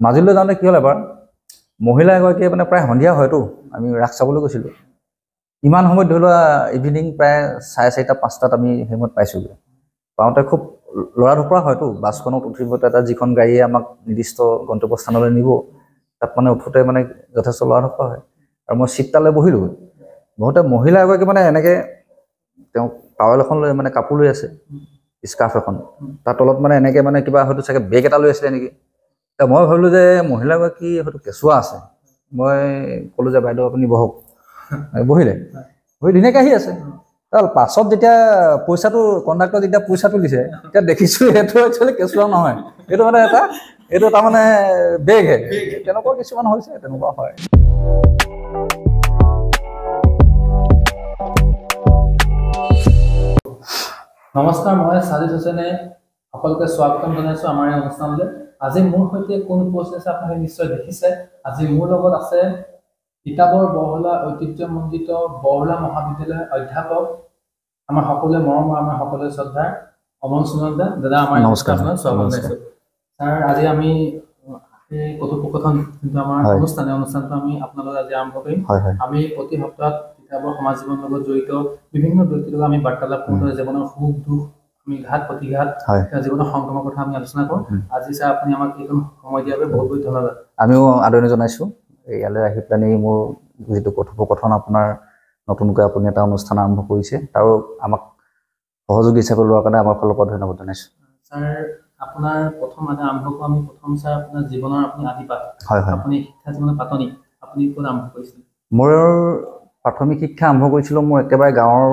মাজুলীলৈ যাওঁতে কি হ'ল এবাৰ মহিলা এগৰাকীয়ে মানে প্ৰায় সন্ধিয়া হয়তো আমি ৰাস চাবলৈ গৈছিলোঁ ইমান সময়ত ধৰি লোৱা ইভিনিং প্ৰায় 4:30 5টাত আমি সেই সময়ত পাইছোঁগৈ পাওঁতে খুব লৰা ধপৰা হয়তো বাছখনত উঠিব এটা যিখন গাড়ীয়ে আমাক নিৰ্দিষ্ট গন্তব্যস্থানলৈ নিব তাত মানে উঠোতে মানে যথেষ্ট লৰা ধপৰা হয় আৰু মই চিটটালৈ বহিলোঁ বহুতে মহিলা এগৰাকী মানে এনেকৈ তেওঁ টাৱেল এখন লৈ মানে কাপোৰ লৈ আছে স্কাৰ্ফ এখন তাৰ তলত মানে এনেকৈ মানে কিবা হয়তো চাগে বেগ এটা লৈ আছিলে নেকি মই ভাবিলোঁ যে মহিলাগৰাকী হয়তো কেঁচুৱা আছে মই ক'লোঁ যে বাইদেউ আপুনি বহক বহিলে বহি ধুনীয়াকৈ আহি আছে তাৰ পাছত যেতিয়া পইচাটো কণ্ডাক্টৰ যেতিয়া পইচাটো দিছে তেতিয়া দেখিছোঁ এইটো একচুৱেলি কেঁচুৱা নহয় এইটো মানে এইটো তাৰমানে বেগহে তেনেকুৱা কিছুমান হৈছে তেনেকুৱা হয় নমস্কাৰ মই সাজিদ হুছেইনে সকলোকে স্বাগতম জনাইছোঁ আমাৰ এই অনুষ্ঠানলৈ আজি মোৰ সৈতে কোন উপস্থিত আছে আপোনালোকে নিশ্চয় দেখিছে আজি মোৰ লগত আছে তিতাবৰ বৰহলা ঐতিহ্যমণ্ডিত বৰহলা মহাবিদ্যালয়ৰ অধ্যাপক আমাৰ সকলোৱে মৰম আমাৰ সকলোৱে শ্ৰদ্ধা অমল সুনন্দা দাদা আমাৰ নমস্কাৰ স্বাগতম জনাইছোঁ ছাৰ আজি আমি এই কথোপকথন যোনটো আমাৰ অনুষ্ঠানটো আমি আপোনালোক আজি আৰম্ভ কৰিম আমি প্ৰতি সপ্তাহত তিতাবৰ সমাজ জীৱনৰ লগত জড়িত বিভিন্ন ব্যক্তিৰ লগত আমি বাৰ্তালাপ কৰোঁ জীৱনৰ সুখ দুখ আমি ঘাত প্ৰতিঘাত জীৱনৰ সংগ্ৰামৰ কথা আমি আলোচনা কৰোঁ আজি ছাৰ আপুনি আমাক এইখন সময় দিয়াৰ বাবে বহুত বহুত ধন্যবাদ আমিও আদৰণি জনাইছোঁ ইয়ালৈ আহি পেলাই মোৰ যিটো কথোপকথন আপোনাৰ নতুনকৈ আপুনি এটা অনুষ্ঠান আৰম্ভ কৰিছে আৰু আমাক সহযোগী হিচাপে লোৱাৰ কাৰণে আমাৰ ফালৰ পৰা ধন্যবাদ জনাইছোঁ ছাৰ আপোনাৰ প্ৰথম আৰম্ভ কৰোঁ আমি প্ৰথম ছাৰ আপোনাৰ জীৱনৰ আপুনি আদিপাঠ আপুনি শিক্ষা জীৱনৰ পাতনি আপুনি ক'ত আৰম্ভ কৰিছিল মোৰ প্ৰাথমিক শিক্ষা আৰম্ভ কৰিছিলোঁ মোৰ একেবাৰে গাঁৱৰ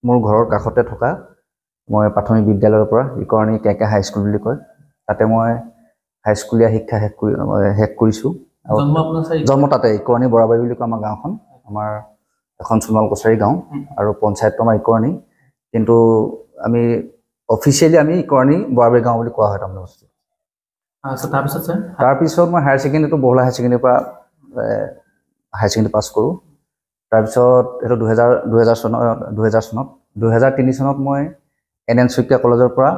মোৰ ঘৰৰ কাষতে থকা মই প্ৰাথমিক বিদ্যালয়ৰ পৰা ইকৰণী কেকে হাইস্কুল বুলি কয় তাতে মই হাইস্কুলীয়া শিক্ষা শেষ কৰিছোঁ জন্ম তাতে ইকৰণী বৰাবাৰী বুলি কয় আমাৰ গাঁওখন আমাৰ এখন সোণাল কছাৰী গাঁও আৰু পঞ্চায়তটো আমাৰ ইকৰণী কিন্তু আমি অফিচিয়েলি আমি ইকৰণী বৰাবাৰী গাঁও বুলি কোৱা হয় তাৰমানে বস্তু তাৰপিছত মই হায়াৰ ছেকেণ্ডেৰীটো বৰহলা হায়াৰ ছেকেণ্ডেৰীৰ পৰা হায়াৰ ছেকেণ্ডেৰী পাছ কৰোঁ তাৰপিছত এইটো 2000 চনত 2003 চনত মই NN শইকীয়া কলেজৰ পৰা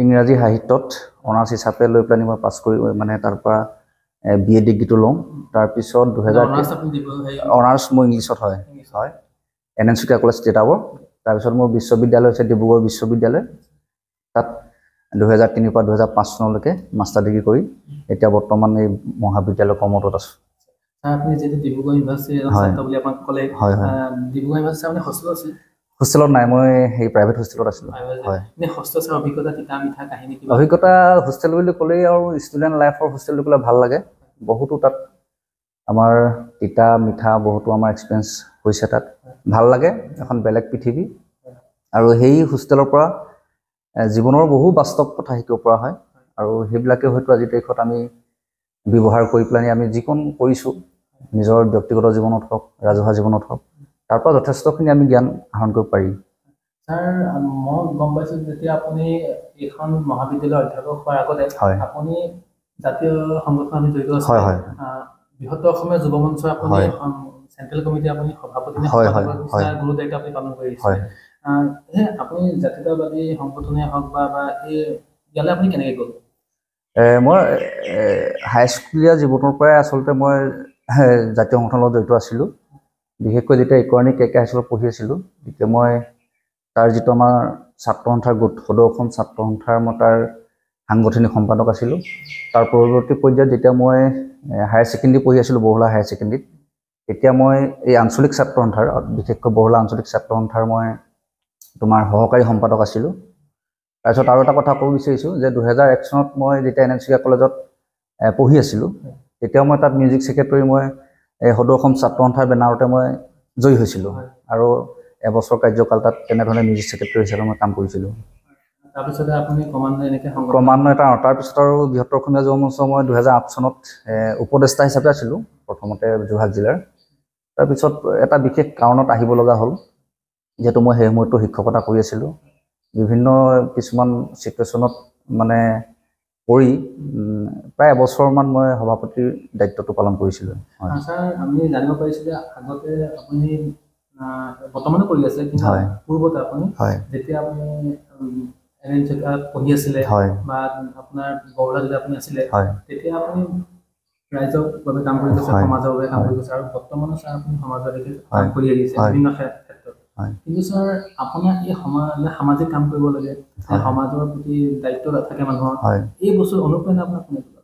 ইংৰাজী সাহিত্যত অনাৰ্ছ হিচাপে লৈ পেলাই মই পাছ কৰি মানে তাৰ পৰা BA ডিগ্ৰীটো লওঁ তাৰপিছত 2000 অনাৰ্ছ মোৰ ইংলিছত হয় NN শইকীয়া কলেজ তিতাবৰ তাৰপিছত মোৰ বিশ্ববিদ্যালয় হৈছে ডিব্ৰুগড় বিশ্ববিদ্যালয় তাত 2003 পৰা 2005 চনলৈকে মাষ্টাৰ ডিগ্ৰী কৰি এতিয়া বৰ্তমান এই মহাবিদ্যালয় কৰ্মৰত আছোঁ আপুনি যেতি ডিব্ৰুগড় ইউনিভাৰ্চিটিৰ ছাত্ৰ বুলি আপোনাক ক'লে ডিব্ৰুগড় ইউনিভাৰ্চিটি আপুনি হোষ্টেলত আছিল হোষ্টেলত নাই মই সেই প্ৰাইভেট হোষ্টেলত আছিলোঁ হয় নে হোষ্টেলৰ অভিজ্ঞতা তিতা মিঠা কাহিনী কিবা অভিজ্ঞতা হোষ্টেল বুলি ক'লেই আৰু ষ্টুডেণ্ট লাইফৰ হোষ্টেল বুলি ক'লে ভাল লাগে বহুতো তাত আমাৰ তিতা মিঠা বহুতো আমাৰ এক্সপিৰিয়েঞ্চ হৈছে তাত ভাল লাগে এখন বেলেগ পৃথিৱী আৰু সেই হোষ্টেলৰ পৰা জীৱনৰ বহু বাস্তৱ কথা শিকিব পৰা হয় আৰু সেইবিলাকে হয়তো আজি তাৰিখত আমি ব্যৱহাৰ কৰি পেলাই আমি যিকোনো কৰিছোঁ নিজৰ ব্যক্তিগত জীৱনত হওক ৰাজহুৱা জীৱনত হওক তাৰ পৰা যথেষ্টখিনি আমি জ্ঞান আহৰণ কৰিব পাৰি ছাৰ মই গম পাইছোঁ যেতিয়া আপুনি এইখন মহাবিদ্যালয়ৰ অধ্যাপক হোৱাৰ আগতে আপুনি জাতীয় সংগঠন আমি জড়িত আছোঁ বৃহত্তৰ অসমীয়া যুৱ মঞ্চৰ আপুনি চেণ্ট্ৰেল কমিটি আপুনি সভাপতি গুৰু দায়িত্ব আপুনি পালন কৰি আহিছে আপুনি জাতীয়তাবাদী সংগঠনে হওক বা ইয়ালৈ আপুনি কেনেকৈ গ'ল মই হাইস্কুলীয়া জীৱনৰ পৰাই আচলতে মই জাতীয় সংগঠনৰ লগত জড়িত আছিলোঁ বিশেষকৈ যেতিয়া ইকৰণী কেকে হাইস্কুলত পঢ়ি আছিলোঁ তেতিয়া মই তাৰ যিটো আমাৰ ছাত্ৰ সন্থাৰ গোট সদৌ অসম ছাত্ৰ সন্থাৰ মই তাৰ সাংগঠনিক সম্পাদক আছিলোঁ তাৰ পৰৱৰ্তী পৰ্যায়ত যেতিয়া মই হায়াৰ ছেকেণ্ডেৰী পঢ়ি আছিলোঁ বৰহলা হায়াৰ ছেকেণ্ডেৰীত তেতিয়া মই এই আঞ্চলিক ছাত্ৰ সন্থাৰ বিশেষকৈ বৰহলা আঞ্চলিক ছাত্ৰ সন্থাৰ মই তোমাৰ সহকাৰী সম্পাদক আছিলোঁ তাৰপিছত আৰু এটা কথা ক'ব বিচাৰিছোঁ যে 2001 চনত মই যেতিয়া NN শইকীয়া কলেজত পঢ়ি আছিলোঁ তেতিয়া মই তাত মিউজিক ছেক্ৰেটাৰী মই সদৌ অসম ছাত্ৰ সন্থাৰ বেনাৰতে মই জয়ী হৈছিলোঁ আৰু এবছৰ কাৰ্যকাল তাত তেনেধৰণে মিউজিক ছেক্ৰেটাৰী হিচাপে মই কাম কৰিছিলোঁ তাৰপিছতে আপুনি ক্ৰমান্বয়ে তাৰপিছত আৰু বৃহত্তৰ অসমীয়া যুৱ মঞ্চ মই 2008 চনত উপদেষ্টা হিচাপে আছিলোঁ প্ৰথমতে যোৰহাট জিলাৰ তাৰপিছত এটা বিশেষ কাৰণত আহিব লগা হ'ল যিহেতু মই সেই সময়তো শিক্ষকতা কৰি আছিলোঁ বিভিন্ন কিছুমান চিটুৱেশ্যনত মানে পৰি প্ৰায় এবছৰমান মই সভাপতিৰ দায়িত্বটো পালন কৰিছিলোঁ ছাৰ আমি জানিব পাৰিছোঁ যে আগতে আপুনি বৰ্তমানো কৰি আছে কিন্তু পূৰ্বতে আপুনি যেতিয়া আপুনি এনে জেগাত পঢ়ি আছিলে বা আপোনাৰ বৰলা যেতিয়া আপুনি আছিলে তেতিয়া আপুনি ৰাইজৰ বাবে কাম কৰি গৈছে, সমাজৰ বাবে কাম কৰি গৈছে, আৰু বৰ্তমানো ছাৰ আপুনি সমাজৰ বাবে কাম কৰি আহিছে বিভিন্ন ক্ষেত্ৰত। কিন্তু ছাৰ আপোনাৰ এই সামাজিক কাম কৰিব লাগে, সমাজৰ প্ৰতি দায়িত্ব থাকে মানুহৰ, এই বস্তুৰ অনুপ্ৰেৰণা আপোনাৰ কোনে দিলে?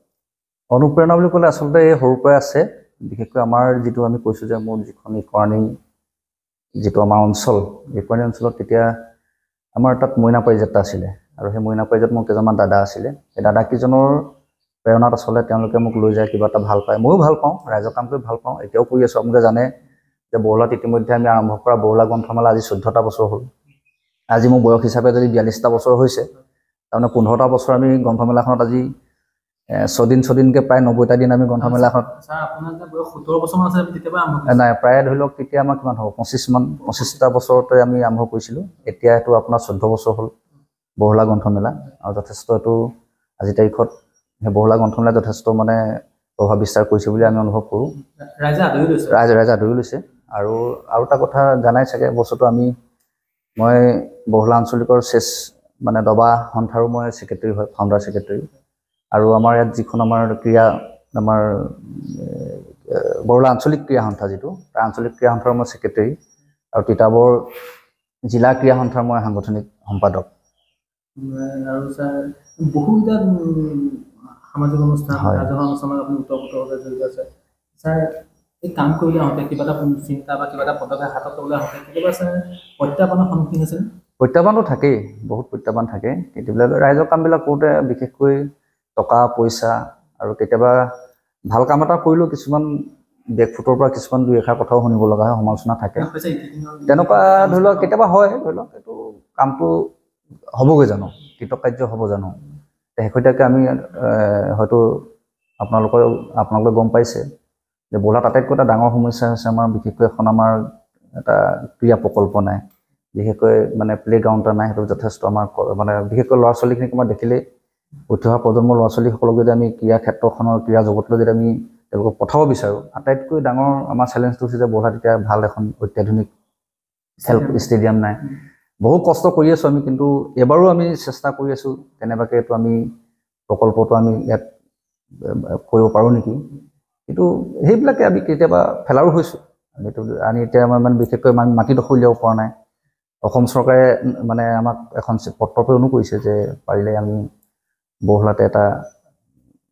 অনুপ্ৰেৰণা বুলি ক'লে আচলতে এই সৰুৰ পৰাই আছে। বিশেষকৈ আমাৰ যিটো আমি কৈছোঁ যে মোৰ যিখন ইকৰাণী যিটো আমাৰ অঞ্চল, ইকৰাণী অঞ্চলত তেতিয়া আমাৰ তাত মইনা পাৰিজাত আছিলে, আৰু সেই মইনা পাৰিজাত মোৰ কেইজনমান দাদা আছিলে। সেই দাদাকেইজনৰ প্ৰেৰণাত আচলতে তেওঁলোকে মোক লৈ যায়, কিবা এটা ভাল পায়, ময়ো ভাল পাওঁ, ৰাইজৰ কাম কৰি ভাল পাওঁ, এতিয়াও কৰি আছোঁ। আপোনালোকে জানে যে বৰলাত ইতিমধ্যে আমি আৰম্ভ কৰা বৰলা গ্ৰন্থমেলা আজি 14টা বছৰ হ'ল। আজি মোৰ বয়স হিচাপে যদি 42টা বছৰ হৈছে, তাৰমানে 15টা বছৰ আমি গ্ৰন্থমেলাখনত আজি 6দিনকৈ প্ৰায় 90টা দিন আমি গ্ৰন্থমেলাখনত। নাই, প্ৰায় ধৰি লওক তেতিয়া আমাৰ কিমান হ'ব, 25টা বছৰতে আমি আৰম্ভ কৰিছিলোঁ। এতিয়া এইটো আপোনাৰ 14 বছৰ হ'ল বৰলা গ্ৰন্থমেলা, আৰু যথেষ্ট এইটো আজিৰ তাৰিখত সেই বৰলা গ্ৰন্থমেলা যথেষ্ট মানে প্ৰভাৱ বিস্তাৰ কৰিছে বুলি আমি অনুভৱ কৰোঁ। ৰাইজে আদৰি লৈছে। আৰু এটা কথা জানাই চাগে, বস্তুটো মই বৰলা আঞ্চলিকৰ মানে দবা সন্থাৰো মই ছেক্ৰেটেৰী হয়, ফাউণ্ডাৰ ছেক্ৰেটেৰী। আৰু আমাৰ ইয়াত যিখন আমাৰ বৰলা আঞ্চলিক ক্ৰীড়া সন্থা যিটো, তাৰ আঞ্চলিক ক্ৰীড়া সন্থাৰ মই ছেক্ৰেটেৰী, আৰু তিতাবৰ জিলা ক্ৰীড়া সন্থাৰ মই সাংগঠনিক সম্পাদক। আৰু ছাৰ বহুকেইটা সামাজিক অনুষ্ঠান, ৰাজহুৱা অনুষ্ঠানত আপুনি ওতঃপ্ৰোতভাৱে জড়িত আছে। ছাৰ এই কাম কৰিবলৈ আহোঁতে কিবা এটা চিন্তা বা কিবা এটা পদক্ষেপ হাতত ল'বলৈ আহোঁতে কেতিয়াবা ছাৰ প্ৰত্যাহ্বানৰ সন্মুখীন হৈছে? প্ৰত্যাহ্বানটো থাকেই, বহুত প্ৰত্যাহ্বান থাকে। কেতিয়াবা ৰাইজৰ কামবিলাক কৰোঁতে বিশেষকৈ টকা পইচা, আৰু কেতিয়াবা ভাল কাম এটা কৰিলেও কিছুমান বেকফুটৰ পৰা কিছুমান দুই এষাৰ কথাও শুনিব লগা হয়, সমালোচনা থাকে। তেনেকুৱা ধৰি লওক কেতিয়াবা হয়, ধৰি লওক এইটো কামটো হ'বগৈ জানো, কৃতকাৰ্য হ'ব জানো, শেহতীয়াকৈ আমি হয়তো আপোনালোকে গম পাইছে যে বৰলাত আটাইতকৈ এটা ডাঙৰ সমস্যা হৈছে আমাৰ বিশেষকৈ এখন আমাৰ এটা ক্ৰীড়া প্ৰকল্প নাই, বিশেষকৈ মানে প্লে'গ্ৰাউণ্ড এটা নাই। সেইটো যথেষ্ট আমাৰ মানে বিশেষকৈ ল'ৰা ছোৱালীখিনিক আমাৰ দেখিলেই, উঠি অহা প্ৰজন্মৰ ল'ৰা ছোৱালীসকলক যদি আমি ক্ৰীড়া ক্ষেত্ৰখনৰ ক্ৰীড়া জগতলৈ যদি আমি তেওঁলোকক পঠাব বিচাৰোঁ, আটাইতকৈ ডাঙৰ আমাৰ চেলেঞ্জটো হৈছে যে বৰলাত এতিয়া ভাল এখন অত্যাধুনিক খেল ষ্টেডিয়াম নাই। বহু কষ্ট কৰি আছোঁ আমি, কিন্তু এবাৰো আমি চেষ্টা কৰি আছোঁ কেনেবাকৈ এইটো আমি প্ৰকল্পটো আমি ইয়াত কৰিব পাৰোঁ নেকি, কিন্তু সেইবিলাকে আমি কেতিয়াবা ফেলাৰো হৈছোঁ। আমি এতিয়া আমাৰ মানে বিশেষকৈ আমি মাটিডোখৰ উলিয়াব পৰা নাই। অসম চৰকাৰে মানে আমাক এখন পত্ৰ প্ৰেৰণো কৰিছে যে পাৰিলে আমি বৰলাতে এটা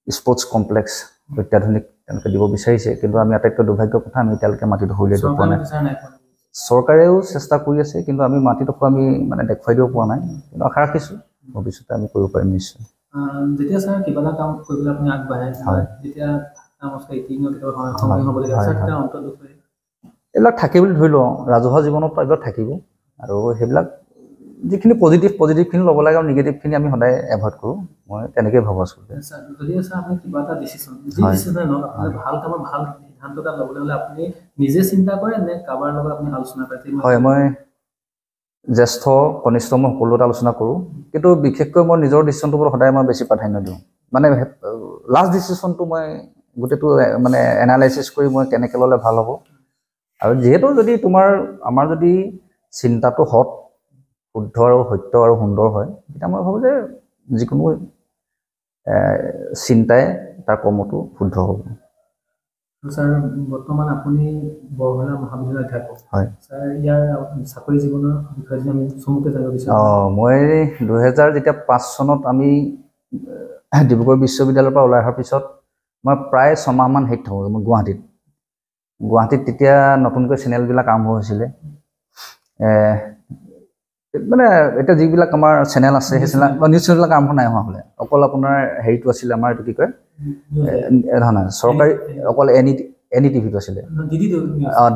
স্পৰ্টছ কমপ্লেক্স অত্যাধুনিক তেওঁলোকে দিব বিচাৰিছে, কিন্তু আমি আটাইতকৈ দুৰ্ভাগ্যৰ কথা আমি এতিয়ালৈকে মাটিডোখৰ উলিয়াই দিব পৰা নাই। চৰকাৰেও চেষ্টা কৰি আছে, কিন্তু আমি মাটিডোখৰ আমি মানে দেখুৱাই দিব পৰা নাই, কিন্তু আশা ৰাখিছোঁ ভৱিষ্যতে আমি কৰিব পাৰিম নিশ্চয়। যেতিয়া ছাৰ কিবা এটা কাম কৰিবলৈ আপুনি আগবাঢ়ে, যেতিয়া এইবিলাক থাকে বুলি ধৰি লওঁ, ৰাজহুৱা জীৱনত এইবিলাক থাকিব, আৰু সেইবিলাক যিখিনি পজিটিভখিনি ল'ব লাগে, আৰু নিগেটিভখিনি আমি সদায় এভইড কৰোঁ, মই তেনেকৈয়ে ভাবোঁ আচলতে। যদি আপুনি কিবা এটা ডিচিশ্যন ভাল কামত ভাল সিদ্ধান্ত এটা ল'বলৈ হ'লে আপুনি নিজে চিন্তা কৰে নে কাৰোবাৰ লগত আপুনি আলোচনা কৰে? হয়, মই জ্যেষ্ঠ কনিষ্ঠ মই সকলোতে আলোচনা কৰোঁ, কিন্তু বিশেষকৈ মই নিজৰ ডিচিশ্যনটোৰ ওপৰত সদায় মই বেছি প্ৰাধান্য দিওঁ। মানে লাষ্ট ডিচিশ্যনটো মই গোটেইটো মানে এনালাইচিছ কৰি মই কেনেকৈ ল'লে ভাল হ'ব, আৰু যিহেতু যদি আমাৰ যদি চিন্তাটো শুদ্ধ আৰু সত্য আৰু সুন্দৰ হয়, তেতিয়া মই ভাবোঁ যে যিকোনো চিন্তাই তাৰ কৰ্মটো শুদ্ধ হ'ব। ছাৰ বৰ্তমান আপুনি বৰলা মহাবিদ্যালয়ৰ অধ্যাপক। হয় ছাৰ, ইয়াৰ চাকৰি জীৱনৰ বিষয়ে যদি আমি চমুকৈ জানিব বিচাৰোঁ। মই 2005 চনত আমি ডিব্ৰুগড় বিশ্ববিদ্যালয়ৰ পৰা ওলাই অহাৰ পিছত মই প্ৰায় 6 মাহমান হেৰিত থাকোঁ, মই গুৱাহাটীত তেতিয়া নতুনকৈ চেনেলবিলাক আৰম্ভ হৈছিলে। মানে এতিয়া যিবিলাক আমাৰ চেনেল আছে, সেই চেনেল নিউজ চেনেলবিলাক আৰম্ভ নাই হোৱা হ'লে, অকল আপোনাৰ হেৰিটো আছিলে আমাৰ এইটো কি কয় নহয় চৰকাৰী, অকল এনি টিভিটো আছিলে,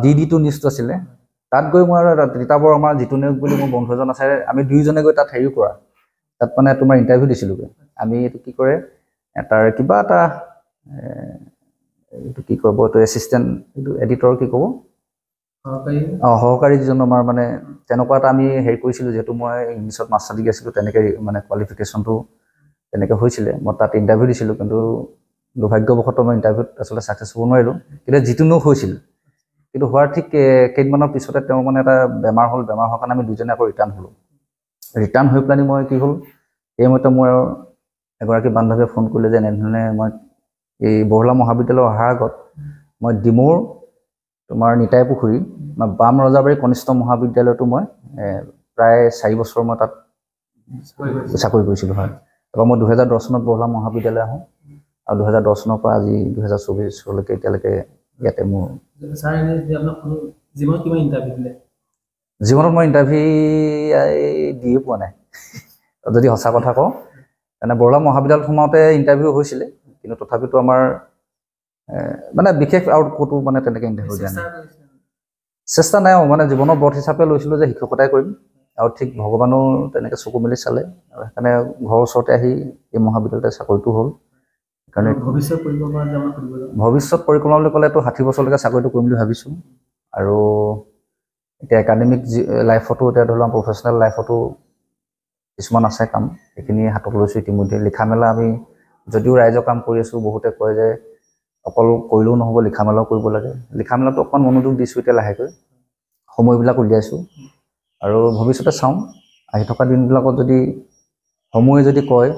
DD2 নিউজটো আছিলে। তাত গৈ মই তিতাবৰ আমাৰ জিতু নেওগ বুলি মোৰ বন্ধু এজন আছে, আমি দুয়োজনে গৈ তাত হেৰি কৰা, তাত মানে তোমাৰ ইণ্টাৰভিউ দিছিলোঁগৈ। আমি এইটো কি কৰে, তাৰ কিবা এটা এইটো কি ক'ব, এইটো এছিষ্টেণ্ট, এইটো এডিটৰ কি ক'ব, সহকাৰী যিজন আমাৰ মানে তেনেকুৱা এটা আমি হেৰি কৰিছিলোঁ। যিহেতু মই ইংলিছত মাষ্টাৰ ডিগ্ৰী আছিলোঁ, তেনেকৈ মানে কোৱালিফিকেশ্যনটো তেনেকৈ হৈছিলে। মই তাত ইণ্টাৰভিউ দিছিলোঁ, কিন্তু দুৰ্ভাগ্যবশতঃ মই ইণ্টাৰভিউত আচলতে ছাকচেছ হ'ব নোৱাৰিলোঁ। কিন্তু জিতু নেওগ হৈছিল, কিন্তু হোৱাৰ ঠিক কেইদিনমানৰ পিছতে তেওঁ মানে এটা বেমাৰ হোৱাৰ কাৰণে আমি দুজনে আকৌ ৰিটাৰ্ণ হৈ পেলাই মই কি হ'ল, সেইমতে মোৰ এগৰাকী বান্ধৱীয়ে ফোন কৰিলে যে এনেধৰণে মই এই বৰহলা মহাবিদ্যালয় অহাৰ আগত মই ডিমৌৰ তোমাৰ নিতাই পুখুৰী বাম ৰজাবাৰী কনিষ্ঠ মহাবিদ্যালয়তো মই প্ৰায় 4 বছৰ মই তাত চাকৰি কৰিছিলোঁ হয় তাৰপৰা মই 2010 চনত বৰহলা মহাবিদ্যালয় আহোঁ আৰু 2010 চনৰ পৰা আজি 2024 চনলৈকে এতিয়ালৈকে ইয়াতে মোৰ জীৱনত মই ইণ্টাৰভিউ দিয়ে পোৱা নাই যদি সঁচা কথা কওঁ মানে বৰহলা মহাবিদ্যালয়ত সোমাওঁতে ইণ্টাৰভিউ হৈছিলে কিন্তু তথাপিতো আমাৰ মানে বিশেষ আৰু ক'তো মানে তেনেকৈ ইণ্টাৰভিউ দিয়া নাই চেষ্টা নাই মানে জীৱনৰ ব্ৰত হিচাপে লৈছিলোঁ যে শিক্ষকতাই কৰিম আৰু ঠিক ভগৱানেও তেনেকৈ চকু মেলি চালে আৰু সেইকাৰণে ঘৰৰ ওচৰতে আহি এই মহাবিদ্যালয়তে চাকৰিটো হ'ল সেইকাৰণে ভৱিষ্যত পৰিকল্পনা বুলি ক'লেতো 60 বছৰলৈকে চাকৰিটো কৰিম বুলি ভাবিছোঁ আৰু এতিয়া একাডেমিক লাইফতো এতিয়া ধৰি লওক প্ৰফেচনেল লাইফতো কিছুমান আছে কাম সেইখিনি হাতত লৈছোঁ ইতিমধ্যে লিখা মেলা আমি যদিও ৰাইজৰ কাম কৰি আছোঁ বহুতে কয় যে অকল কৰিলেও নহ'ব লিখা মেলাও কৰিব লাগে লিখা মেলাটো অকণমান মনোযোগ দিছোঁ এতিয়া লাহেকৈ সময়বিলাক উলিয়াইছোঁ আৰু ভৱিষ্যতে চাওঁ আহি থকা দিনবিলাকত যদি সময়ে যদি কয়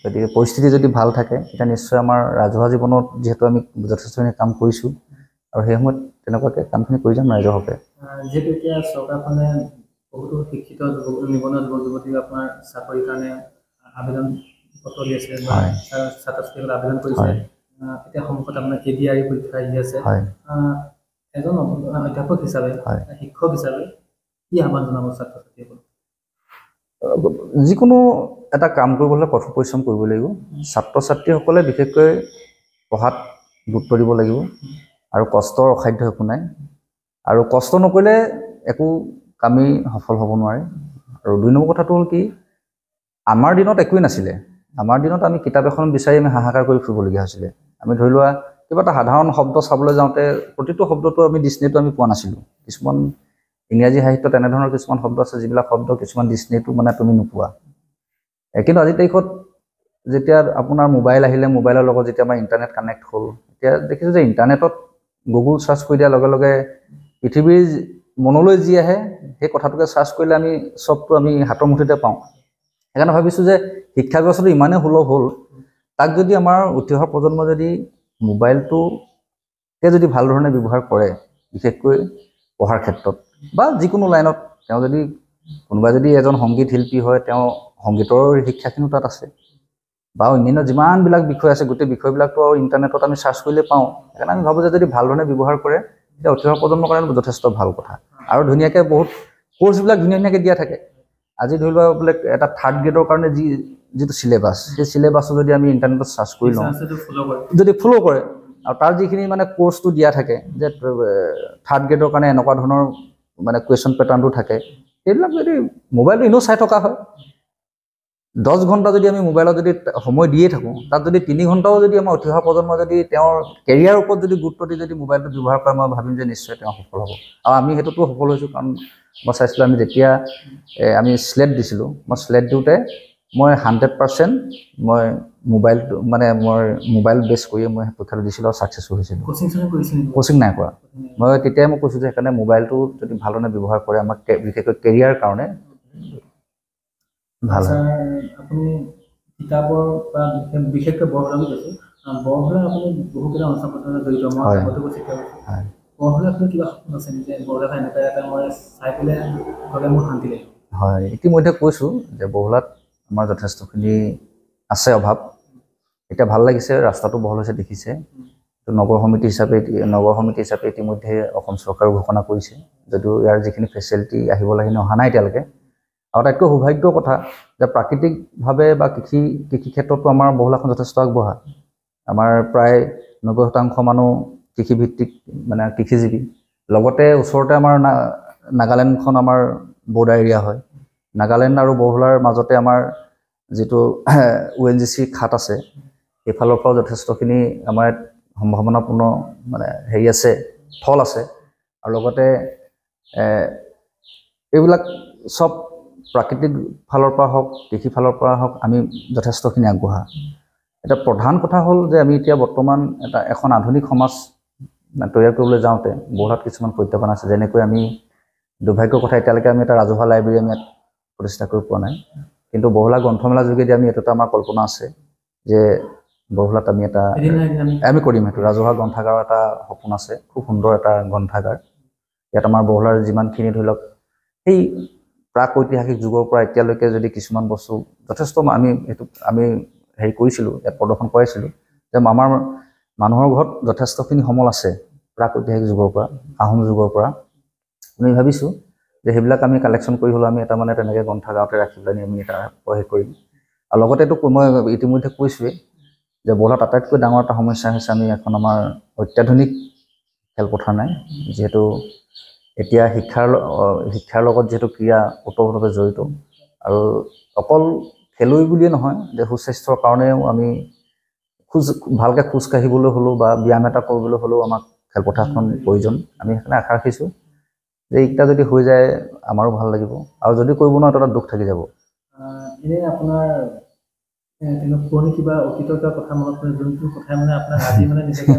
যদি পৰিস্থিতি যদি ভাল থাকে তেতিয়া নিশ্চয় আমাৰ ৰাজহুৱা জীৱনত যিহেতু আমি যথেষ্টখিনি কাম কৰিছোঁ আৰু সেই সময়ত তেনেকুৱাকৈ কামখিনি কৰি যাম ৰাইজৰ হকে যিহেতু এতিয়া চৰকাৰখনে বহুতো শিক্ষিত নিবনুৱা যুৱক যুৱতীক আপোনাৰ চাকৰিৰ কাৰণে আবেদন পত্ৰ দি আছে বা ছাত্ৰ ছাত্ৰীসকলে আবেদন কৰিছে এতিয়া সন্মুখত আপোনাৰ ADRE পৰীক্ষা আহি আছে এজন অধ্যাপক হিচাপে শিক্ষক হিচাপে কি আহ্বান জনাব ছাত্ৰ ছাত্ৰীসকলক যিকোনো এটা কাম কৰিবলৈ কঠোৰ পৰিশ্ৰম কৰিব লাগিব ছাত্ৰ ছাত্ৰীসকলে বিশেষকৈ পঢ়াত গুৰুত্ব দিব লাগিব আৰু কষ্টৰ অসাধ্য একো নাই আৰু কষ্ট নকৰিলে একো কামেই সফল হ'ব নোৱাৰে আৰু 2 নম্বৰ কথাটো হ'ল কি আমাৰ দিনত একোৱেই নাছিলে আমাৰ দিনত আমি কিতাপ এখন বিচাৰি আমি হাহাকাৰ কৰি ফুৰিবলগীয়া হৈছিলে আমি ধৰি লোৱা কিবা এটা সাধাৰণ শব্দ চাবলৈ যাওঁতে প্ৰতিটো শব্দটো আমি ডিক্সনেৰীটো আমি পোৱা নাছিলোঁ কিছুমান ইংৰাজী সাহিত্যত এনেধৰণৰ কিছুমান শব্দ আছে যিবিলাক শব্দ কিছুমান ডিক্সনেৰীটো মানে তুমি নোপোৱা কিন্তু আজিৰ তাৰিখত যেতিয়া আপোনাৰ মোবাইল আহিলে মোবাইলৰ লগত যেতিয়া আমাৰ ইণ্টাৰনেট কানেক্ট হ'ল এতিয়া দেখিছোঁ যে ইণ্টাৰনেটত গুগল চাৰ্চ কৰি দিয়াৰ লগে লগে পৃথিৱীৰ মনলৈ যি আহে সেই কথাটোকে চাৰ্চ কৰিলে আমি চবটো আমি হাতৰ মুঠিতে পাওঁ সেইকাৰণে ভাবিছোঁ যে শিক্ষা ব্যৱস্থাটো ইমানেই সুলভ হ'ল তাক যদি আমাৰ উঠি অহা প্ৰজন্ম যদি মোবাইলটোকে যদি ভাল ধৰণে ব্যৱহাৰ কৰে বিশেষকৈ পঢ়াৰ ক্ষেত্ৰত বা যিকোনো লাইনত তেওঁ যদি কোনোবা যদি এজন সংগীত শিল্পী হয় তেওঁ সংগীতৰ শিক্ষাখিনিও তাত আছে বা অন্যান্য যিমানবিলাক বিষয় আছে গোটেই বিষয়বিলাকতো ইণ্টাৰনেটত আমি চাৰ্চ কৰিলে পাওঁ সেইকাৰণে আমি ভাবোঁ যে যদি ভাল ধৰণে ব্যৱহাৰ কৰে তেতিয়া উঠি অহা প্ৰজন্মৰ কাৰণে যথেষ্ট ভাল কথা আৰু ধুনীয়াকৈ বহুত কোৰ্চবিলাক ধুনীয়াকৈ দিয়া থাকে আজি ধৰি লোৱা বোলে এটা 3rd গ্ৰেডৰ কাৰণে যিটো চিলেবাছ সেই চিলেবাছটো যদি আমি ইণ্টাৰনেটত চাৰ্চ কৰি লওঁ যদি ফ'ল' কৰে আৰু তাৰ যিখিনি মানে কোৰ্চটো দিয়া থাকে যে 3rd গ্ৰেডৰ কাৰণে এনেকুৱা ধৰণৰ মানে কুৱেশ্যন পেটাৰ্ণটো থাকে সেইবিলাক যদি মোবাইলটো এনেও চাই থকা হয় 10 ঘণ্টা যদি আমি মোবাইলত যদি সময় দিয়ে থাকোঁ তাত যদি 3 ঘণ্টাও যদি আমাৰ উঠি অহা প্ৰজন্ম যদি তেওঁৰ কেৰিয়াৰৰ ওপৰত যদি গুৰুত্ব দি যদি মোবাইলটো ব্যৱহাৰ কৰে মই ভাবিম যে নিশ্চয় তেওঁ সফল হ'ব আৰু আমি সেইটোতো সফল হৈছোঁ কাৰণ মই চাইছিলোঁ আমি যেতিয়া আমি স্লেট দিছিলোঁ মই স্লেট দিওঁতে মই 100% মই মোবাইলটো মানে মই মোবাইল বেছ কৰিয়ে মই পৰীক্ষাটো দিছিলোঁ আৰু ছাকচেছফুল হৈছিলোঁ কোচিং নাই কৰা মই তেতিয়াই মই কৈছোঁ যে সেইকাৰণে মোবাইলটো যদি ভালধৰণে ব্যৱহাৰ কৰে আমাক বিশেষকৈ কেৰিয়াৰ কাৰণে ভাল আপুনি কিতাপৰ পৰা বিশেষকৈ বৰহলা কৈছোঁ বৰহলা আপুনি বহুকেইটা অনুষ্ঠান জড়িত মই আগতে কৈছোঁ বৰহলা আপুনি কিবা সপোন আছে যে বৰহলা এনেকুৱা এটা মই চাই পেলাই গ'লে মোৰ শান্তি লাগিব হয় ইতিমধ্যে কৈছোঁ যে বৰহলাত আমাৰ যথেষ্টখিনি আছে অভাৱ এতিয়া ভাল লাগিছে ৰাস্তাটো বহল হৈছে দেখিছে নগৰ সমিতি হিচাপে ইতিমধ্যে অসম চৰকাৰে ঘোষণা কৰিছে যদিও ইয়াৰ যিখিনি ফেচিলিটি আহিব লাগে অহা নাই এতিয়ালৈকে আৰু আটাইতকৈ সৌভাগ্যৰ কথা যে প্ৰাকৃতিকভাৱে বা কৃষি ক্ষেত্ৰতো আমাৰ বৰহলাখন যথেষ্ট আগবঢ়া আমাৰ প্ৰায় 90% মানুহ কৃষিভিত্তিক মানে কৃষিজীৱী লগতে ওচৰতে আমাৰ নাগালেণ্ডখন আমাৰ বৰ্ডাৰ এৰিয়া হয় নাগালেণ্ড আৰু বৰহলাৰ মাজতে আমাৰ যিটো ONGC খাট আছে এইফালৰ পৰাও যথেষ্টখিনি আমাৰ সম্ভাৱনাপূৰ্ণ মানে হেৰি আছে ফল আছে আৰু লগতে এইবিলাক চব প্ৰাকৃতিক ফালৰ পৰা হওক কৃষি ফালৰ পৰা হওক আমি যথেষ্টখিনি আগবঢ়া এটা প্ৰধান কথা হ'ল যে আমি এতিয়া বৰ্তমান এখন আধুনিক সমাজ তৈয়াৰ কৰিবলৈ যাওঁতে বৰহলাত কিছুমান প্ৰত্যাহ্বান আছে যেনেকৈ আমি দুৰ্ভাগ্যৰ কথা এতিয়ালৈকে আমি এটা ৰাজহুৱা লাইব্ৰেৰী আমি প্ৰতিষ্ঠা কৰি পোৱা নাই কিন্তু বহলা গ্ৰন্থমেলাৰ যোগেদি আমি এটা আমাৰ কল্পনা আছে যে বহলাত আমি এটা আমি কৰিম সেইটো ৰাজহুৱা গ্ৰন্থাগাৰৰ এটা সপোন আছে খুব সুন্দৰ এটা গ্ৰন্থাগাৰ ইয়াত আমাৰ বহলাৰ যিমানখিনি ধৰি লওক সেই প্ৰাক ঐতিহাসিক যুগৰ পৰা এতিয়ালৈকে যদি কিছুমান বস্তু যথেষ্ট আমি হেৰি কৰিছিলোঁ ইয়াত প্ৰদৰ্শন কৰাইছিলোঁ যে আমাৰ মানুহৰ ঘৰত যথেষ্টখিনি সমল আছে প্ৰাক ঐতিহাসিক যুগৰ পৰা আহোম যুগৰ পৰা আমি ভাবিছোঁ যে সেইবিলাক আমি কালেকশ্যন কৰি হ'লেও আমি এটা মানে তেনেকৈ গ্ৰন্থাগাৰতে ৰাখি পেলাই আমি এটা প্ৰহেশ কৰিম আৰু লগতেতো মই ইতিমধ্যে কৈছোঁৱেই যে বহলাত আটাইতকৈ ডাঙৰ এটা সমস্যা হৈছে আমি এখন আমাৰ অত্যাধুনিক খেলপথাৰ নাই যিহেতু এতিয়া শিক্ষাৰ লগত যিহেতু ক্ৰীড়া ওতঃপ্ৰোতভাৱে জড়িত আৰু অকল খেলুৱৈ বুলিয়ে নহয় যে সুস্বাস্থ্যৰ কাৰণেও আমি ভালকৈ খোজ কাঢ়িবলৈ হ'লেও বা ব্যায়াম এটা কৰিবলৈ হ'লেও আমাক খেলপথাৰখন প্ৰয়োজন আমি সেইকাৰণে আশা ৰাখিছোঁ যে এইকেইটা যদি হৈ যায় আমাৰো ভাল লাগিব আৰু যদি কৰিব নোৱাৰে তাত দুখ থাকি যাব এনে আপোনাৰ পুৰণি কিবা অতীতৰ কিবা কথা মনত পৰে যোনটো কথাই মানে আপোনাৰ আজি মানে নিজকে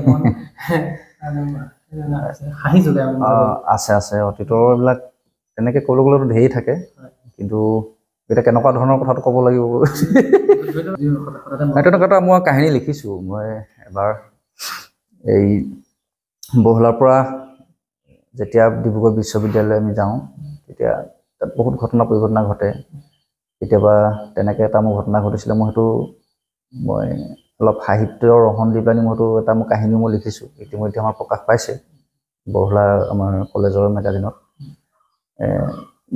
হাঁহি যোগায় আছে অতীতৰ এইবিলাক তেনেকৈ ক'বলৈ গ'লেতো ধেৰ থাকে কিন্তু এতিয়া কেনেকুৱা ধৰণৰ কথাটো ক'ব লাগিব তেনেকুৱা মই কাহিনী লিখিছোঁ মই এবাৰ এই বহলাৰ পৰা যেতিয়া ডিব্ৰুগড় বিশ্ববিদ্যালয়লৈ আমি যাওঁ তেতিয়া তাত বহুত পৰিঘটনা ঘটে কেতিয়াবা তেনেকৈ এটা মোৰ ঘটনা ঘটিছিলে মই অলপ সাহিত্যৰ ৰহণ দি পেলাই মই এটা কাহিনী মই লিখিছোঁ ইতিমধ্যে আমাৰ প্ৰকাশ পাইছে বহলা আমাৰ কলেজৰ মেগাজিনত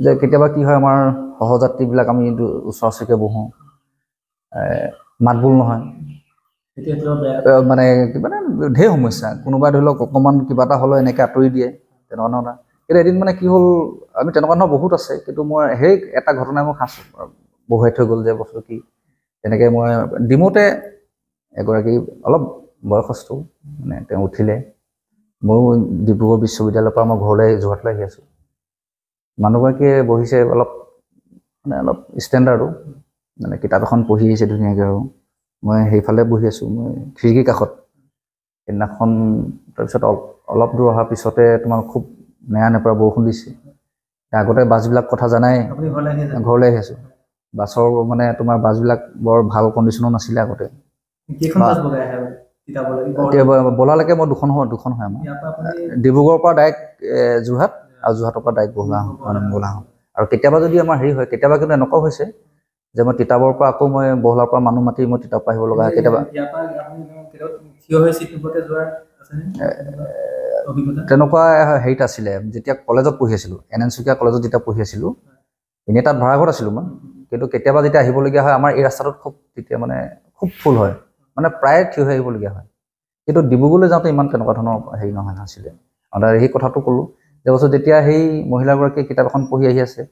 যে কেতিয়াবা কি হয় আমাৰ সহযাত্ৰীবিলাক আমি ওচৰা ওচৰিকৈ বহোঁ মাতবোল নহয় মানে ঢেৰ সমস্যা কোনোবাই ধৰি লওক অকণমান কিবা এটা হ'লেও এনেকৈ আঁতৰি দিয়ে তেনেকুৱা ধৰণৰ কিন্তু এদিন মানে কি হ'ল আমি তেনেকুৱা ধৰণৰ বহুত আছে কিন্তু মই সেই এটা ঘটনাই মই বহুৱাই থৈ গ'ল যে বস্তু কি তেনেকৈ মই ডিমোতে এগৰাকী অলপ বয়সস্থ মানে তেওঁ উঠিলে ময়ো ডিব্ৰুগড় বিশ্ববিদ্যালয়ৰ পৰা মই ঘৰলৈ যোৰহাটলৈ আহি আছোঁ মানুহগৰাকীয়ে বহিছে অলপ ষ্টেণ্ডাৰ্ডো মানে কিতাপ এখন পঢ়ি আহিছে ধুনীয়াকৈ আৰু মই সেইফালে বহি আছোঁ মই খিৰিকীৰ কাষত সেইদিনাখন তাৰপিছত অলপ দূৰ অহাৰ পিছতে তোমাৰ খুব নেৰানেপেৰা বৰষুণ দিছে আগতে বাছবিলাক কথা জানাই ঘৰলৈ আহি আছোঁ বাছৰ মানে তোমাৰ বাছবিলাক বৰ ভাল কণ্ডিশ্যনো নাছিলে আগতে বলালৈকে মই দুখন হয় আমাৰ ডিব্ৰুগড়ৰ পৰা ডাইৰেক্ট যোৰহাট আৰু যোৰহাটৰ পৰা ডাইৰেক্ট বহলা হওঁ আৰু কেতিয়াবা যদি আমাৰ হেৰি হয় কেতিয়াবা কিন্তু এনেকুৱাও হৈছে যে মই তিতাবৰ পৰা আকৌ মই বহলাৰ পৰা মানুহ মাতি মই তিতাব আহিব লগা হয় কেতিয়াবা তেনেকুৱা হেৰিত আছিলে যেতিয়া কলেজত পঢ়ি আছিলোঁ NN চুকীয়া কলেজত যেতিয়া পঢ়ি আছিলোঁ এনেই তাত ভাড়াঘৰত আছিলোঁ মই কিন্তু কেতিয়াবা যেতিয়া আহিবলগীয়া হয় আমাৰ এই ৰাস্তাটোত তেতিয়া মানে খুব ফুল হয় মানে প্ৰায়ে থিয় হৈ আহিবলগীয়া হয় কিন্তু ডিব্ৰুগড়লৈ যাওঁতে ইমান তেনেকুৱা ধৰণৰ হেৰি নাছিলে সেই কথাটো ক'লোঁ যে বস্তু যেতিয়া সেই মহিলাগৰাকীয়ে কিতাপ এখন পঢ়ি আহি আছে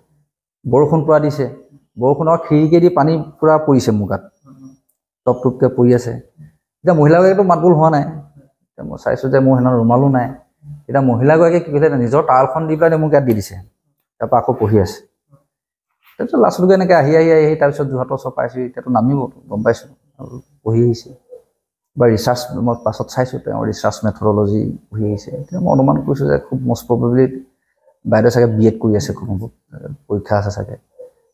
বৰষুণ পূৰা দিছে বৰষুণৰ খিৰিকীয়েদি পানী পূৰা পৰিছে মোৰ গাত টপ টপকৈ পৰি আছে এতিয়া মহিলাগৰাকীটো মাতবোল হোৱা নাই মই চাইছোঁ যে মোৰ সেইদিনা ৰুমালো নাই এতিয়া মহিলাগৰাকীয়ে কি কৰিলে নিজৰ টাৱেলখন দি পেলাই মোক ইয়াত দি দিছে তাৰপৰা আকৌ পঢ়ি আছে তাৰপিছত লাষ্টলৈকে এনেকৈ আহি তাৰপিছত যোৰহাটৰ ওচৰ পাইছোঁ এতিয়াতো নামিব গম পাইছোঁ আৰু পঢ়ি আহিছে বা ৰিচাৰ্চ মই পাছত চাইছোঁ তেওঁ ৰিচাৰ্চ মেথডলজি পঢ়ি আহিছে এতিয়া মই অনুমান কৰিছোঁ যে খুব মষ্ট প্ৰবেবলি বাইদেউ চাগে BEd কৰি আছে খুব পৰীক্ষা আছে চাগে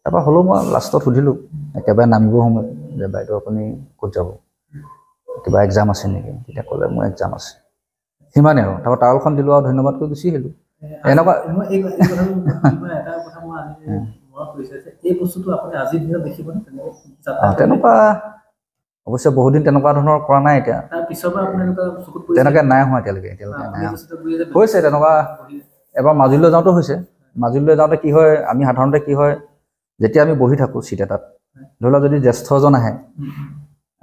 তাৰপৰা হ'লেও মই লাষ্টত সুধিলোঁ একেবাৰে নামিব সময়ত যে বাইদেউ আপুনি ক'ত যাব কিবা এক্সাম আছে নেকি তেতিয়া ক'লে মোৰ এক্সাম আছে সিমানেই আৰু তাৰপৰা টাৱেলখন দিলোঁ আৰু ধন্যবাদ কৰি গুচি আহিলোঁ এনেকুৱা তেনেকুৱা অৱশ্যে বহুত দিন তেনেকুৱা ধৰণৰ কৰা নাই এতিয়া তেনেকৈ নাই হোৱা এতিয়ালৈকে হৈছে তেনেকুৱা এবাৰ মাজুলীলৈ যাওঁতে হৈছে মাজুলীলৈ যাওঁতে কি হয় আমি সাধাৰণতে কি হয় যেতিয়া আমি বহি থাকোঁ চিট এটাত ধৰি লওক যদি জ্যেষ্ঠ এজন আহে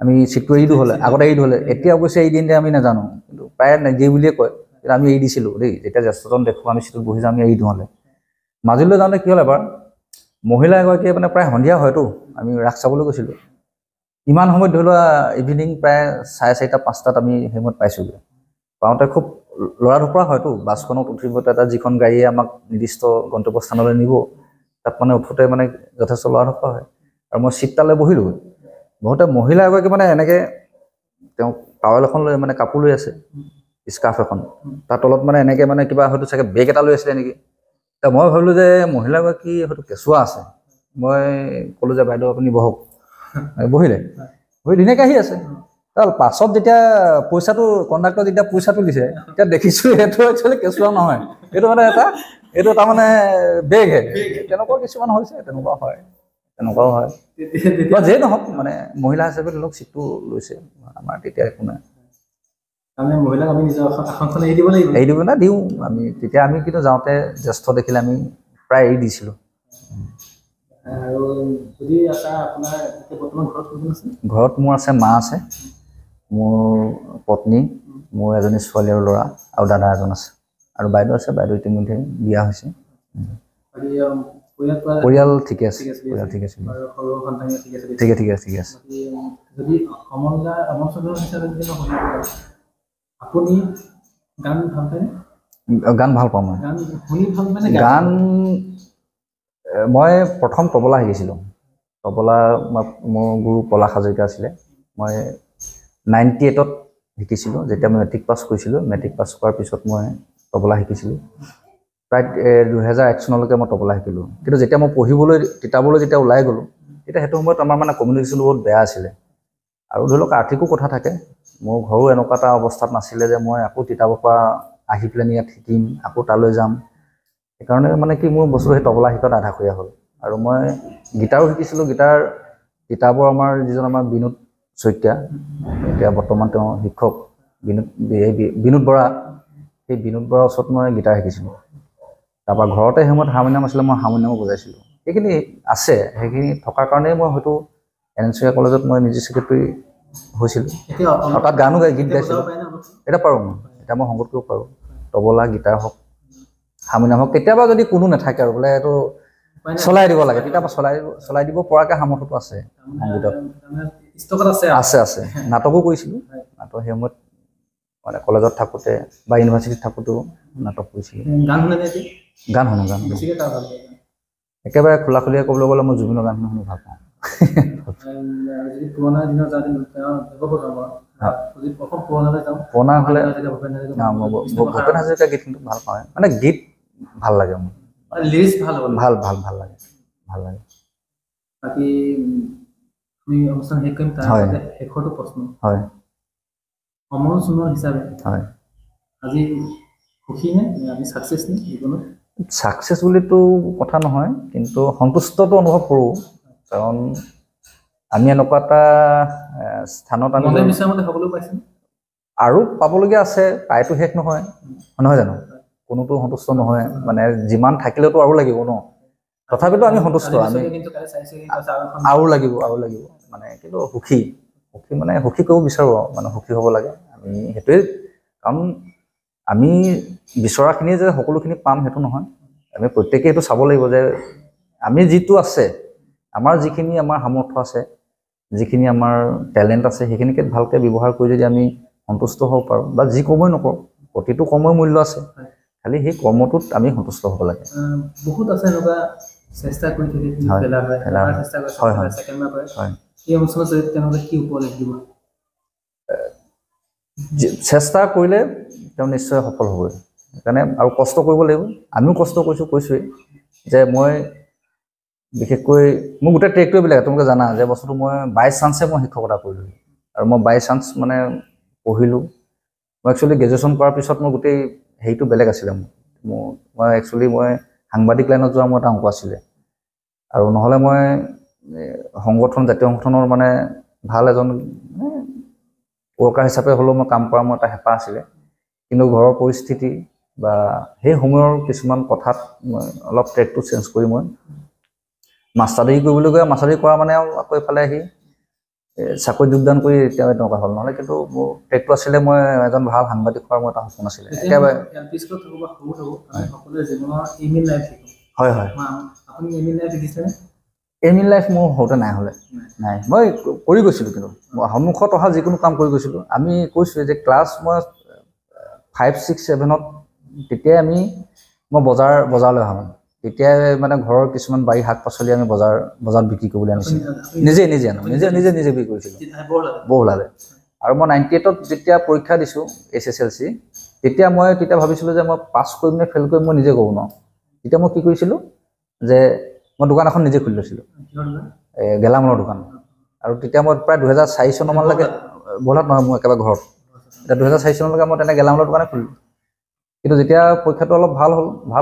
আমি চিটটো এৰি দিওঁ হ'লে আগতে এৰি দিওঁ হ'লে এতিয়া অৱশ্যে এৰি দিন আমি নাজানো কিন্তু প্ৰায় নিদিয়ে বুলিয়ে কয় কিন্তু আমি এৰি দিছিলোঁ দেই যেতিয়া জ্যেষ্ঠজন দেখোঁ আমি চিটত বহি যাওঁ আমি এৰি দিওঁ হ'লে মাজুলীলৈ যাওঁতে কি হ'ল এবাৰ মহিলা এগৰাকীয়ে মানে প্ৰায় সন্ধিয়া হয়তো আমি ৰাস চাবলৈ গৈছিলোঁ ইমান সময়ত ধৰি লোৱা ইভিনিং প্ৰায় 4:30 5টাত আমি সেইমত পাইছোঁগৈ পাওঁতে খুব লৰা ধপৰা হয়তো বাছখনত উঠিব এটা যিখন গাড়ীয়ে আমাক নিৰ্দিষ্ট গন্তব্যস্থানলৈ নিব তাত মানে উঠোঁতে মানে যথেষ্ট লৰা ধপৰা হয় আৰু মই চিটটালৈ বহিলোঁ বহুতে মহিলা এগৰাকী মানে এনেকৈ তেওঁ টাৱেল এখন লৈ মানে কাপোৰ লৈ আছে স্কাৰ্ফ এখন তাৰ তলত মানে এনেকৈ মানে কিবা হয়তো চাগে বেগ এটা লৈ আছিলে নেকি মই ভাবিলোঁ যে মহিলাগৰাকী হয়তো কেঁচুৱা আছে মই ক'লো যে বাইদেউ আপুনি বহক বহিলে বহি ধুনীয়াকৈ আহি আছে তাৰ পাছত যেতিয়া পইচাটো কণ্ডাক্টৰ যেতিয়া পইচাটো দিছে তেতিয়া দেখিছোঁ এইটো একচুৱেলি কেঁচুৱা নহয় এইটো মানে এইটো তাৰমানে বেগহে তেনেকুৱা কিছুমান হৈছে তেনেকুৱাও হয় বা যিয়ে নহওক মানে মহিলা হিচাপে ধৰি লওক চিটটো লৈছে আমাৰ তেতিয়া একো নাই মহিলাক আমি নিজৰ আসনখন এৰি দিব লাগিব এৰি দিব না দিওঁ আমি তেতিয়া আমি কিন্তু যাওঁতে জ্যেষ্ঠ দেখিলে আমি প্ৰায় এৰি দিছিলোঁ আৰু যদি আছা আপোনাৰ বৰ্তমান ঘৰত কোন আছে ঘৰত মোৰ আছে মা আছে মোৰ পত্নী মোৰ এজনী ছোৱালী আৰু ল'ৰা আৰু দাদা এজন আছে আৰু বাইদেউ আছে বাইদেউ ইতিমধ্যে বিয়া হৈছে পৰিয়াল ঠিকে আছে পৰিয়াল ঠিক আছে ঠিক আছে যদি অমৰচন্দ্ৰ হিচাপে আপুনি গান ভাল পায় গান ভাল পাওঁ মই গান শুনি ভাল মানে গান মই প্ৰথম তবলা শিকিছিলোঁ তবলা মোৰ গুৰু পলাশ হাজৰিকা আছিলে মই 98ত শিকিছিলোঁ যেতিয়া মই মেট্ৰিক পাছ কৰিছিলোঁ মেট্ৰিক পাছ কৰাৰ পিছত মই তবলা শিকিছিলোঁ প্ৰায় 2001 চনলৈকে মই তবলা শিকিলোঁ কিন্তু যেতিয়া মই পঢ়িবলৈ কিতাপলৈ যেতিয়া ওলাই গ'লোঁ তেতিয়া সেইটো সময়ত আমাৰ মানে কমিউনিকেশ্যনটো বহুত বেয়া আছিলে আৰু ধৰি লওক আৰ্থিকো কথা থাকে মোৰ ঘৰো এনেকুৱা এটা অৱস্থাত নাছিলে যে মই আকৌ কিতাপৰ পৰা আহি পেলাই ইয়াত শিকিম আকৌ তালৈ যাম সেইকাৰণে মানে কি মোৰ বস্তু সেই তবলা শিকাত আধাখৰীয়া হ'ল আৰু মই গীটাৰো শিকিছিলোঁ গীটাৰ কিতাপৰ আমাৰ যিজন আমাৰ বিনোদ শইকীয়া এতিয়া বৰ্তমান তেওঁ শিক্ষক বিনোদ বৰা সেই বিনোদ বৰাৰ ওচৰত মই গীটাৰ শিকিছিলোঁ তাৰপৰা ঘৰতে সময়ত হাৰমনিয়াম আছিলে মই হাৰমনিয়ামো বজাইছিলোঁ সেইখিনি আছে সেইখিনি থকাৰ কাৰণেই মই হয়তো NNCA কলেজত মই মিউজিক ছেক্ৰেটাৰী হৈছিলোঁ আৰু তাত গানো গীত গাইছিলোঁ এতিয়া পাৰোঁ মই এতিয়া মই সংগত কৰিব পাৰোঁ তবলা গীটাৰ হওক হাৰমনিয়াম হওক কেতিয়াবা যদি কোনো নাথাকে আৰু বোলে এইটো চলাই দিব লাগে তেতিয়া চলাই দিব পৰাকৈ সামৰ্থ্যটো আছে সংগীতত আছে নাটকো কৰিছিলোঁ নাটক সেই সময়ত মানে কলেজত থাকোঁতে বা ইউনিভাৰ্চিটিত থাকোঁতেও নাটক কৰিছিলোঁ গান শুনো একেবাৰে খোলাখুলিয়ে ক'বলৈ গ'লে মই জুবিনৰ গান শুনি ভাল পাওঁ পুৰণা হ'লে ভূপেন হাজৰিকা গীত কিন্তু ভাল পাওঁ মানে গীত ভাল লাগে মোৰ ভাল লাগে বাকী আমি অনুষ্ঠান শেষ কৰিম তাৰ আগতে শেষৰটো প্ৰশ্ন হয় অমৰচন্দ্ৰ হিচাপে হয় আজি সুখী নে আমি ছাকচেছ নে জীৱনত ছাকচেছ বুলিতো কথা নহয় কিন্তু সন্তুষ্টটো অনুভৱ কৰোঁ কাৰণ আমি এনেকুৱা এটা স্থানত আমি সকলো পাইছে আৰু পাবলগীয়া আছে পাইতো শেষ নহয় নহয় জানো কোনোতো সন্তুষ্ট নহয় মানে যিমান থাকিলেতো আৰু লাগিব ন তথাপিতো আমি সন্তুষ্ট আমি আৰু লাগিব মানে কিন্তু সুখী মানে সুখী কৰিব বিচাৰোঁ মানে সুখী হ'ব লাগে আমি সেইটোৱে কাৰণ আমি বিচৰাখিনিয়ে যে সকলোখিনি পাম সেইটো নহয় আমি প্ৰত্যেকেই সেইটো চাব লাগিব যে আমি যিটো আছে আমাৰ যিখিনি আমাৰ সামৰ্থ্য আছে যিখিনি আমাৰ টেলেণ্ট আছে সেইখিনিকে ভালকৈ ব্যৱহাৰ কৰি যদি আমি সন্তুষ্ট হ'ব পাৰোঁ বা যি কৰ্মই নকৰোঁ প্ৰতিটো কৰ্মৰ মূল্য আছে খালি সেই কৰ্মটোত আমি সন্তুষ্ট হ'ব লাগে বহুত আছে এনেকুৱা চেষ্টা কৰি থাকি এই অঞ্চলত তেওঁলোকে কি উপদেশ দিব চেষ্টা কৰিলে তেওঁ নিশ্চয় সফল হ'বই সেইকাৰণে আৰু কষ্ট কৰিব লাগিব আমিও কষ্ট কৈছোঁৱেই যে মই বিশেষকৈ মোৰ গোটেই ট্ৰেকটোৱে বেলেগ তোমালোকে জানা যে বস্তুটো মই বাই চান্সে মই শিক্ষকতা কৰিলোঁ আৰু মই বাই চান্স মানে পঢ়িলোঁ মই একচুৱেলি গ্ৰেজুৱেশ্যন কৰাৰ পিছত মোৰ গোটেই হেৰিটো বেলেগ আছিলে মই একচুৱেলি মই সাংবাদিক লাইনত যোৱা মোৰ এটা অংক আছিলে আৰু নহ'লে মই জাতীয় সংগঠনৰ মানে ভাল এজন ৱৰ্কাৰ হিচাপে হ'লেও মই কাম কৰা মোৰ এটা হেঁপাহ আছিলে কিন্তু ঘৰৰ পৰিস্থিতি বা সেই সময়ৰ কিছুমান কথাত মই অলপ ট্ৰেকটো চেঞ্জ কৰি মই মাষ্টাৰ ডিগ্ৰী কৰিবলৈ গৈ মাষ্টাৰ ডিগ্ৰী কৰা মানে আকৌ এইফালে আহি চাকৰিত যোগদান কৰি এতিয়া তেনেকুৱা হ'ল নহ'লে কিন্তু মোৰ ট্ৰেকটো আছিলে মই এজন ভাল সাংবাদিক হোৱাৰ মোৰ এটা সপোন আছিলে একেবাৰে হয় এম ইন লাইফ মোৰ সৰুতে নাই মই কৰি গৈছিলোঁ কিন্তু মই সন্মুখত অহা যিকোনো কাম কৰি গৈছিলোঁ আমি কৈছোঁ যে ক্লাছ মই 5, 6, 7ত তেতিয়াই মই বজাৰলৈ অহা তেতিয়াই মানে ঘৰৰ কিছুমান বাৰী শাক পাচলি আমি বজাৰত বিক্ৰী কৰিবলৈ আনিছিলোঁ নিজে বিক্ৰী কৰিছিলোঁ বৰ ওলালে আৰু মই 98ত যেতিয়া পৰীক্ষা দিছোঁ SSLC তেতিয়া ভাবিছিলোঁ যে মই পাছ কৰিম নে ফেইল কৰিম মই নিজে ক'ব নোৱাৰোঁ তেতিয়া মই কি কৰিছিলোঁ যে মই দোকান এখন নিজে খুলি লৈছিলোঁ, গেলামালৰ দোকান। আৰু তেতিয়া মই প্ৰায় 2004 চনমানলৈকে বহলাত নহয়, মোৰ একেবাৰে ঘৰত। এতিয়া 2004 চনলৈকে মই তেনে গেলামালৰ দোকানে খুলিলোঁ। কিন্তু যেতিয়া পৰীক্ষাটো অলপ ভাল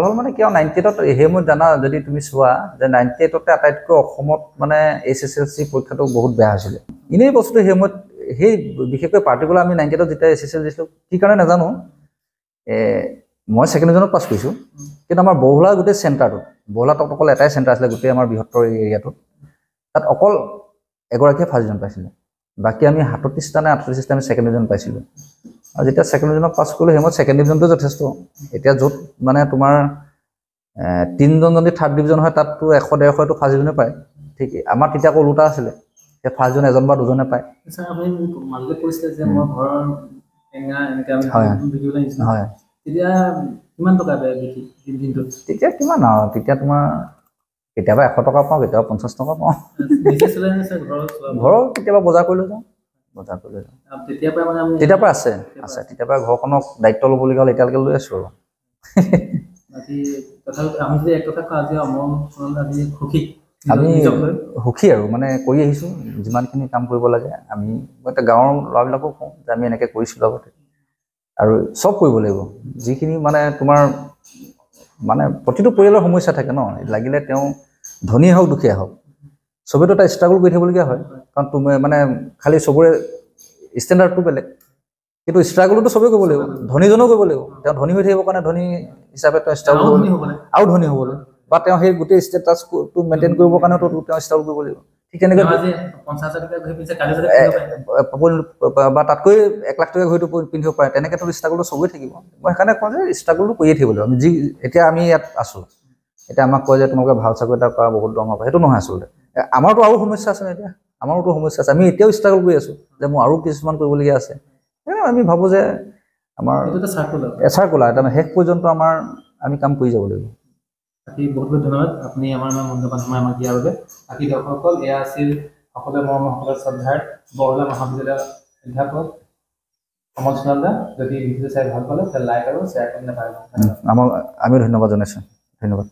হ'ল মানে কি আৰু 98ত সেই সময়ত জানা, যদি তুমি চোৱা যে 98তে আটাইতকৈ অসমত মানে SSLC পৰীক্ষাটো বহুত বেয়া হৈছিলে। এনেই বস্তুটো সেই সময়ত সেই বিশেষকৈ পাৰ্টিকুলাৰ আমি 98ত যেতিয়া SSLC দিছিলোঁ, কি কাৰণে নাজানো, মই ছেকেণ্ড ডিভিজনত পাছ কৰিছোঁ, কিন্তু আমাৰ বহলাৰ গোটেই চেণ্টাৰটোত, বহলাত অকল এটাই চেণ্টাৰ আছিলে গোটেই আমাৰ বৃহত্তৰ এৰিয়াটোত, তাত অকল এগৰাকীয়ে ফাৰ্ষ্ট ডিভিজন পাইছিলে। বাকী আমি 37টা নে 38টা আমি ছেকেণ্ড ডিভিজন পাইছিলোঁ। আৰু যেতিয়া ছেকেণ্ড ডিভিজনত পাছ কৰিলোঁ, সেই সময়ত ছেকেণ্ড ডিভিজনটো যথেষ্ট। এতিয়া য'ত মানে তোমাৰ 3জন যদি থাৰ্ড ডিভিজন হয়, তাততো 100-150টো ফাৰ্ষ্ট ডিভিজনে পায়। ঠিক আমাৰ তেতিয়া আকৌ ওলোটা আছিলে, এতিয়া ফাৰ্ষ্ট ডিভিজন এজন বা দুজনে পায়। হয়, তেতিয়া কিমান টকা দিনটোত? তেতিয়া কিমান আৰু, তেতিয়া তোমাৰ কেতিয়াবা 100 টকা পাওঁ, কেতিয়াবা 50 টকা পাওঁ। ঘৰৰ কেতিয়াবা বজাৰ কৰি লৈ যাওঁ। তেতিয়াৰ পৰা আছে। তেতিয়াৰ পৰা ঘৰখনক দায়িত্ব ল'বলগীয়া হ'ল, এতিয়ালৈকে লৈ আছোঁ আৰু। আমি সুখী আৰু মানে কৰি আহিছোঁ যিমানখিনি কাম কৰিব লাগে। আমি এতিয়া গাঁৱৰ ল'ৰাবিলাকো কওঁ যে আমি এনেকৈ কৰিছিলোঁ আগতে, আৰু চব কৰিব লাগিব। যিখিনি মানে তোমাৰ মানে প্ৰতিটো পৰিয়ালৰ সমস্যা থাকে ন, লাগিলে তেওঁ ধনী হওক দুখীয়া হওক, চবেতো এটা ষ্ট্ৰাগল কৰি থাকিবলগীয়া হয়। কাৰণ তুমি মানে খালি চবৰে ষ্টেণ্ডাৰ্ডটো বেলেগ, কিন্তু ষ্ট্ৰাগলটো চবেই কৰিব লাগিব। ধনীজনেও কৰিব লাগিব, তেওঁ ধনী হৈ থাকিবৰ কাৰণে ধনী হিচাপে তেওঁ ষ্ট্ৰাগল কৰিব লাগিব, আৰু ধনী হ'বলৈ, বা তেওঁ সেই গোটেই ষ্টেটাছটো মেইনটেইন কৰিবৰ কাৰণেতো তেওঁ ষ্ট্ৰাগল কৰিব লাগিব। ঠিক তেনেকৈ বা তাতকৈ 1 লাখ টকা ঘড়ীটো পিন্ধিব পাৰে, তেনেকৈতো ষ্ট্ৰাগলটো চবেই থাকিব। মই সেইকাৰণে কওঁ যে ষ্ট্ৰাগলটো কৰিয়ে থাকিব লাগিব। আমি এতিয়া আমি ইয়াত আছোঁ, এতিয়া আমাক কয় যে তোমালোকে ভাল চাকৰি এটা কৰা, বহুত দৰমহা পায়, সেইটো নহয় আচলতে। আমাৰতো আৰু সমস্যা আছে, এতিয়া আমাৰোতো সমস্যা আছে, আমি এতিয়াও ষ্ট্ৰাগল কৰি আছোঁ যে মোৰ আৰু কিছুমান কৰিবলগীয়া আছে। আমি ভাবোঁ যে আমাৰ চাৰ্কুলাৰ তাৰমানে শেষ পৰ্যন্ত আমি কাম কৰি যাব লাগিব। বহুত বহুত ধন্যবাদ আপুনি আমাৰ মূল্যৱান সময় আমাক দিয়াৰ বাবে। বাকী দৰ্শকসকল, এয়া আছিল সকলোৱে মৰমৰ শ্ৰদ্ধাৰ বৰহলা মহাবিদ্যালয়ৰ অধ্যাপক কমল সোণোৱাল দা। যদি ভিডিঅ'টো চাই ভাল পালে, লাইক আৰু শ্বেয়াৰ কৰি নাপাহৰিব। আমি ধন্যবাদ জনাইছোঁ। ধন্যবাদ।